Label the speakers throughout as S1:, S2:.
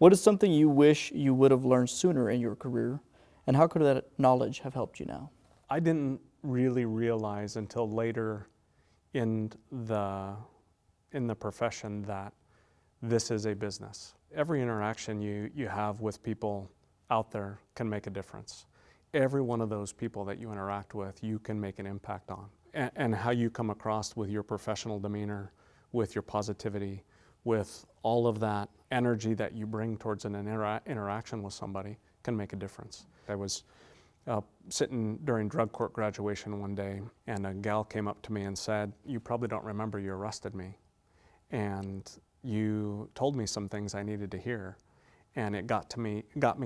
S1: What is something you wish you would have learned sooner in your career, and how could that knowledge have helped you now?
S2: I didn't really realize until later in the profession that this is a business. Every interaction you have with people out there can make a difference. Every one of those people that you interact with, you can make an impact on. And how you come across with your professional demeanor, with your positivity, with all of that energy that you bring towards an interaction with somebody can make a difference. I was sitting during drug court graduation one day, and a gal came up to me and said, "You probably don't remember you arrested me, and you told me some things I needed to hear." And it got me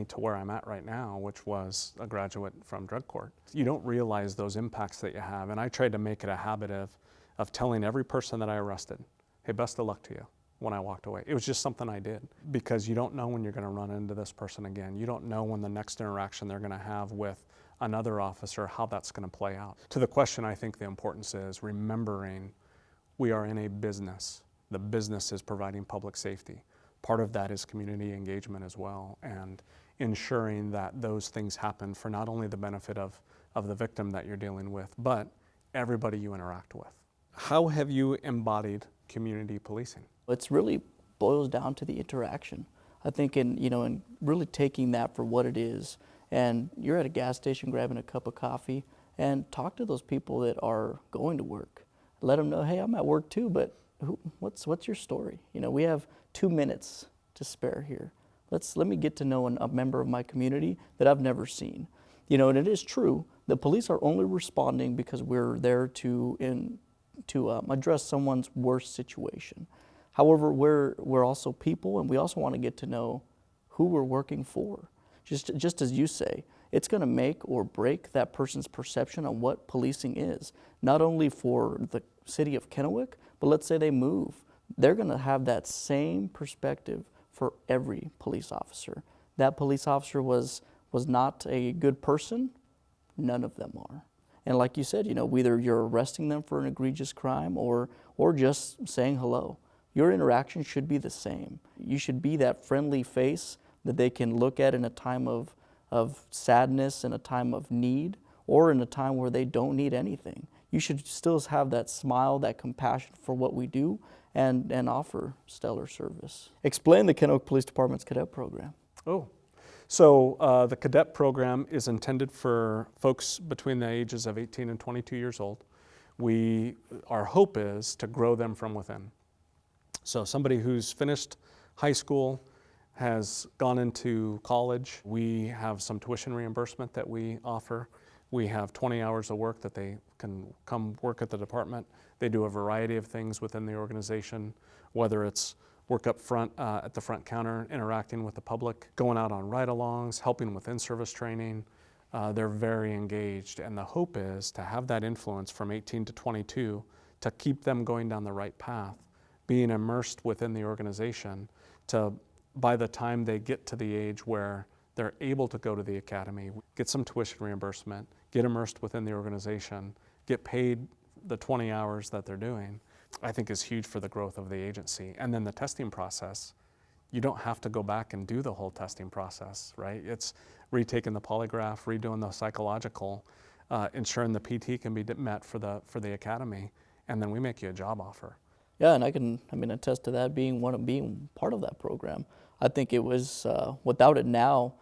S2: to where I'm at right now, which was a graduate from drug court. You don't realize those impacts that you have, and I tried to make it a habit of telling every person that I arrested, "Hey, best of luck to you," when I walked away. It was just something I did, because you don't know when you're going to run into this person again. You don't know when the next interaction they're going to have with another officer, how that's going to play out. To the question, I think the importance is remembering we are in a business. The business is providing public safety. Part of that is community engagement as well, and ensuring that those things happen for not only the benefit of the victim that you're dealing with, but everybody you interact with. How have you embodied community policing?
S1: It's really boils down to the interaction. I think in really taking that for what it is, and you're at a gas station grabbing a cup of coffee, and talk to those people that are going to work. Let them know, hey, I'm at work too, but what's your story? We have 2 minutes to spare here. Let me get to know a member of my community that I've never seen. And it is true, the police are only responding because we're there to address someone's worst situation. However, we're also people, and we also want to get to know who we're working for. Just as you say, it's going to make or break that person's perception on what policing is, not only for the city of Kennewick, but let's say they move. They're going to have that same perspective for every police officer. That police officer was not a good person, none of them are. And like you said, whether you're arresting them for an egregious crime or just saying hello, your interaction should be the same. You should be that friendly face that they can look at in a time of sadness, in a time of need, or in a time where they don't need anything. You should still have that smile, that compassion for what we do, and offer stellar service. Explain the Kennewick Police Department's cadet program.
S2: So the cadet program is intended for folks between the ages of 18 and 22 years old. Our hope is to grow them from within. So somebody who's finished high school, has gone into college, we have some tuition reimbursement that we offer. We have 20 hours of work that they can come work at the department. They do a variety of things within the organization, whether it's work up front at the front counter, interacting with the public, going out on ride-alongs, helping with in-service training. They're very engaged, and the hope is to have that influence from 18 to 22 to keep them going down the right path, being immersed within the organization to, by the time they get to the age where they're able to go to the academy, get some tuition reimbursement, get immersed within the organization, get paid the 20 hours that they're doing, I think is huge for the growth of the agency. And then the testing process, you don't have to go back and do the whole testing process, right? It's retaking the polygraph, redoing the psychological, ensuring the PT can be met for the academy, and then we make you a job offer.
S1: Yeah, and I can attest to that, being part of that program. I think it was, without it now,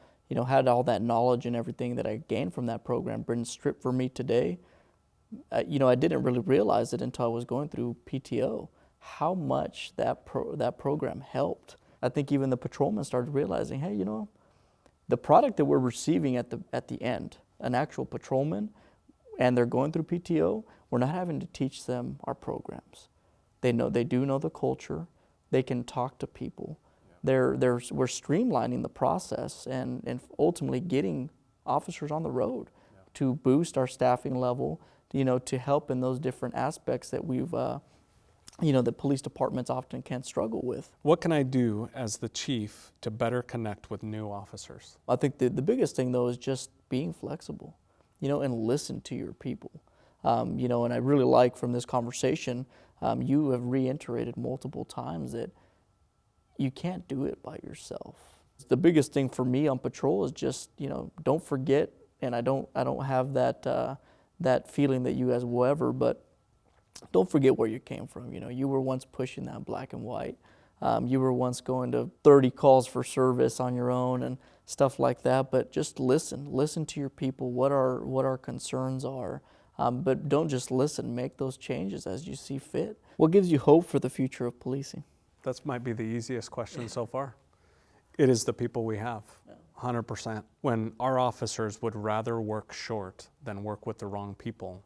S1: had all that knowledge and everything that I gained from that program been stripped from me today, I didn't really realize it until I was going through PTO, how much that program helped. I think even the patrolmen started realizing, hey, the product that we're receiving at the end, an actual patrolman, and they're going through PTO, we're not having to teach them our programs. They do know the culture. They can talk to people. We're streamlining the process and ultimately getting officers on the road to boost our staffing level, to help in those different aspects that we've, the police departments often can struggle with.
S2: What can I do as the chief to better connect with new officers?
S1: I think the biggest thing though is just being flexible, and listen to your people. And I really like from this conversation, you have reiterated multiple times that you can't do it by yourself. The biggest thing for me on patrol is just, don't forget, and I don't have that feeling that you guys will ever, but don't forget where you came from. You were once pushing that black and white. You were once going to 30 calls for service on your own and stuff like that, but just listen to your people, what our concerns are. But don't just listen, make those changes as you see fit. What gives you hope for the future of policing?
S2: That might be the easiest question so far. It is the people we have, 100%. When our officers would rather work short than work with the wrong people,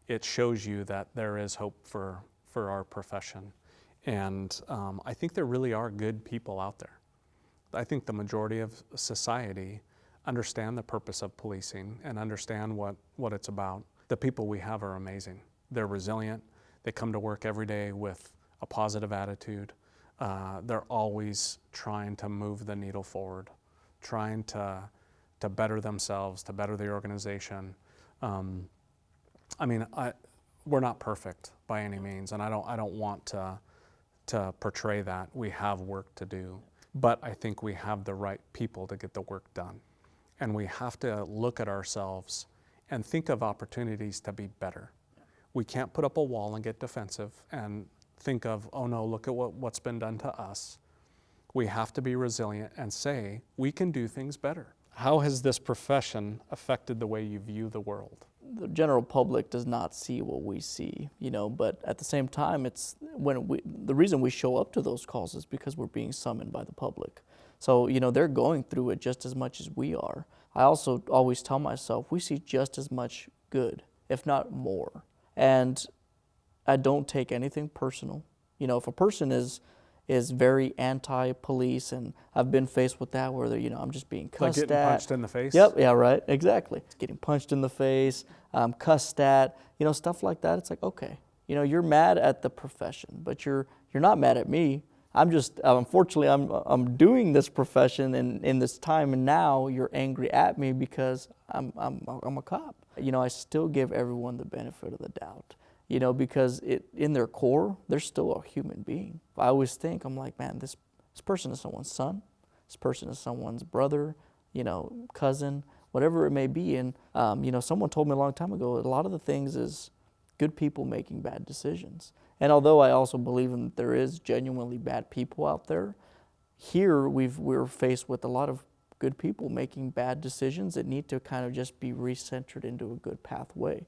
S2: it shows you that there is hope for our profession. And I think there really are good people out there. I think the majority of society understand the purpose of policing and understand what it's about. The people we have are amazing. They're resilient. They come to work every day with a positive attitude. They're always trying to move the needle forward, trying to better themselves, to better the organization. We're not perfect by any means, and I don't want to portray that. We have work to do, but I think we have the right people to get the work done. And we have to look at ourselves and think of opportunities to be better. We can't put up a wall and get defensive and think of, oh no, look at what's been done to us. We have to be resilient and say, we can do things better. How has this profession affected the way you view the world?
S1: The general public does not see what we see, but at the same time, it's the reason we show up to those calls is because we're being summoned by the public. So, they're going through it just as much as we are. I also always tell myself, we see just as much good, if not more. And I don't take anything personal. If a person is very anti-police, and I've been faced with that where I'm just being cussed
S2: like getting
S1: at.
S2: Punched in the face?
S1: Yep, yeah, right, exactly. Getting punched in the face, cussed at, stuff like that. It's like, okay, you're mad at the profession, but you're not mad at me. I'm just, unfortunately, I'm doing this profession in this time, and now you're angry at me because I'm a cop. I still give everyone the benefit of the doubt. Because in their core, they're still a human being. I always think, I'm like, man, this person is someone's son, this person is someone's brother, cousin, whatever it may be. And, someone told me a long time ago, a lot of the things is good people making bad decisions. And although I also believe that there is genuinely bad people out there, here we're faced with a lot of good people making bad decisions that need to kind of just be recentered into a good pathway.